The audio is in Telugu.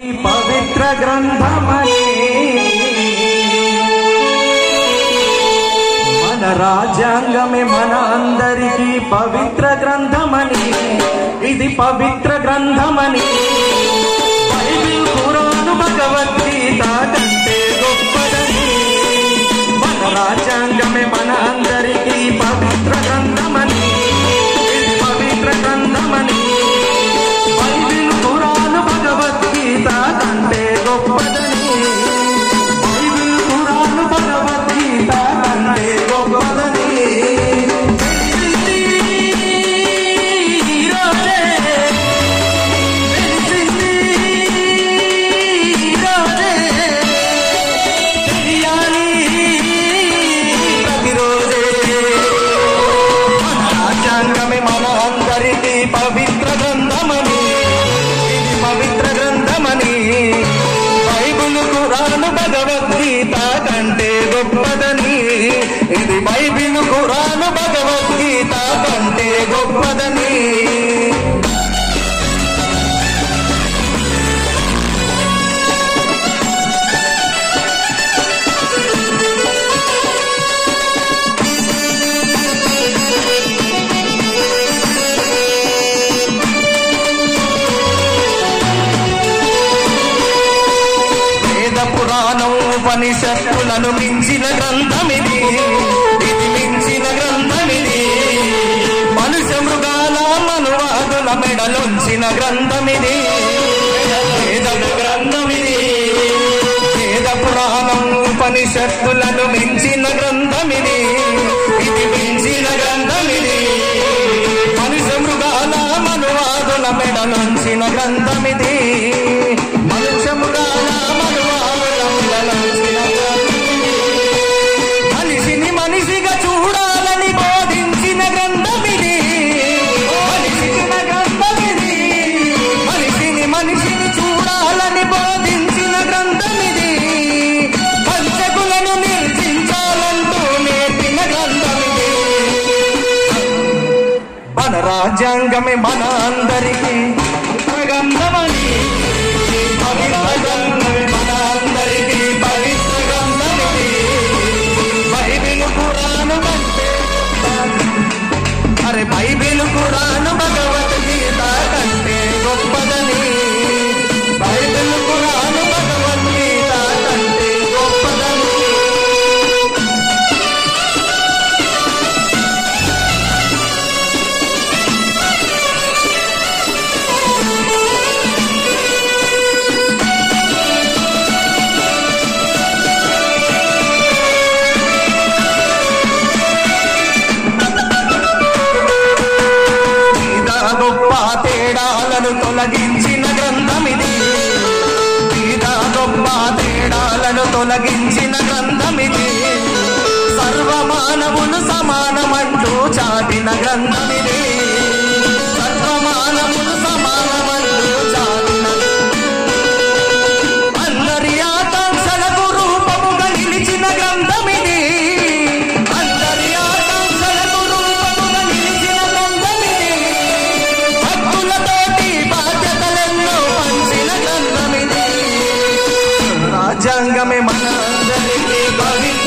పవిత్ర గ్రంథమని మన రాజ్యాంగమే మన అందరికీ పవిత్ర గ్రంథమని, ఇది పవిత్ర గ్రంథమని. బైబిల్ ఖురాను భగవద్గీత కంటే గొప్పదని. మన రాజ్యాంగమే మన అందరికీ పవిత్ర గ్రంథమని, ఇది పవిత్ర గ్రంథమని. బైబిల్ ఖురాను భగవద్గీత కంటే గొప్పదని. బైబిల్ ఖురాను భగవద్గీత కంటే గొప్పదని. పవిత్ర గ్రంథమని, ఇది పవిత్ర గ్రంథమని. బైబిల్ ఖురాను భగవద్గీత కంటే గొప్పదని, ఇది బైబిల్ ఖురాను భగవద్గీత కంటే గొప్పదని. ఉపనిషత్తులను మించిన గ్రంథమిది, ఇది మించిన గ్రంథమిది. మనుష్య మృగాల మనువాదుల మెడలుంచిన గ్రంథమిది, వేద గ్రంథమిది. వేద పురాణం ఉపనిషత్తులను మించిన గ్రంథమిది, ఇది మించిన గ్రంథమిది. మనుష్య మృగాల మనువాదుల మెడలుంచిన గ్రంథమిది, మనుష్య మృగాల మనిషిని మనిషిగా చూడాలని బోధించిన గ్రంథమిది, మనిషిని గ్రంథమిది. మనిషిని మనిషిని చూడాలని బోధించిన గ్రంథమిది, పంచకులను నిర్జించాలంటూ నేర్పిన గ్రంథమిది. మన రాజ్యాంగమే మన అందరికీ గ్రంథమని, పవిత్ర గ్రంథమే మన అందరికీ పవిత్ర గ్రంథమిది. బైబిల్ ఖురాను కంటే, అరే బైబిల్ ఖురాను భగవద్గీత కంటే గొప్పదని. బైబిల్ ఖురాను భగవద్గీత కంటే గొప్పదని. తేడాలను తొలగించిన గ్రంథమిది, పేద గొప్ప తేడాలను తొలగించిన గ్రంథమిది. సర్వమానవులు సమానమంటూ చాటిన గ్రంథమిది, సర్వమానవులు సమానమంటూ చాటిన. అందరి ఆకాంక్షలకు రూపముగా నిలిచిన గ్రంథమిది, అందరి ఆకాంక్షలకు రూపముగా నిలిచిన గ్రంథమిది. భక్తులతోటి బాధ్యతలెన్నో పంచిన గ్రంథమిది. రాజ్యాంగమే మన అందరికీ పవిత్ర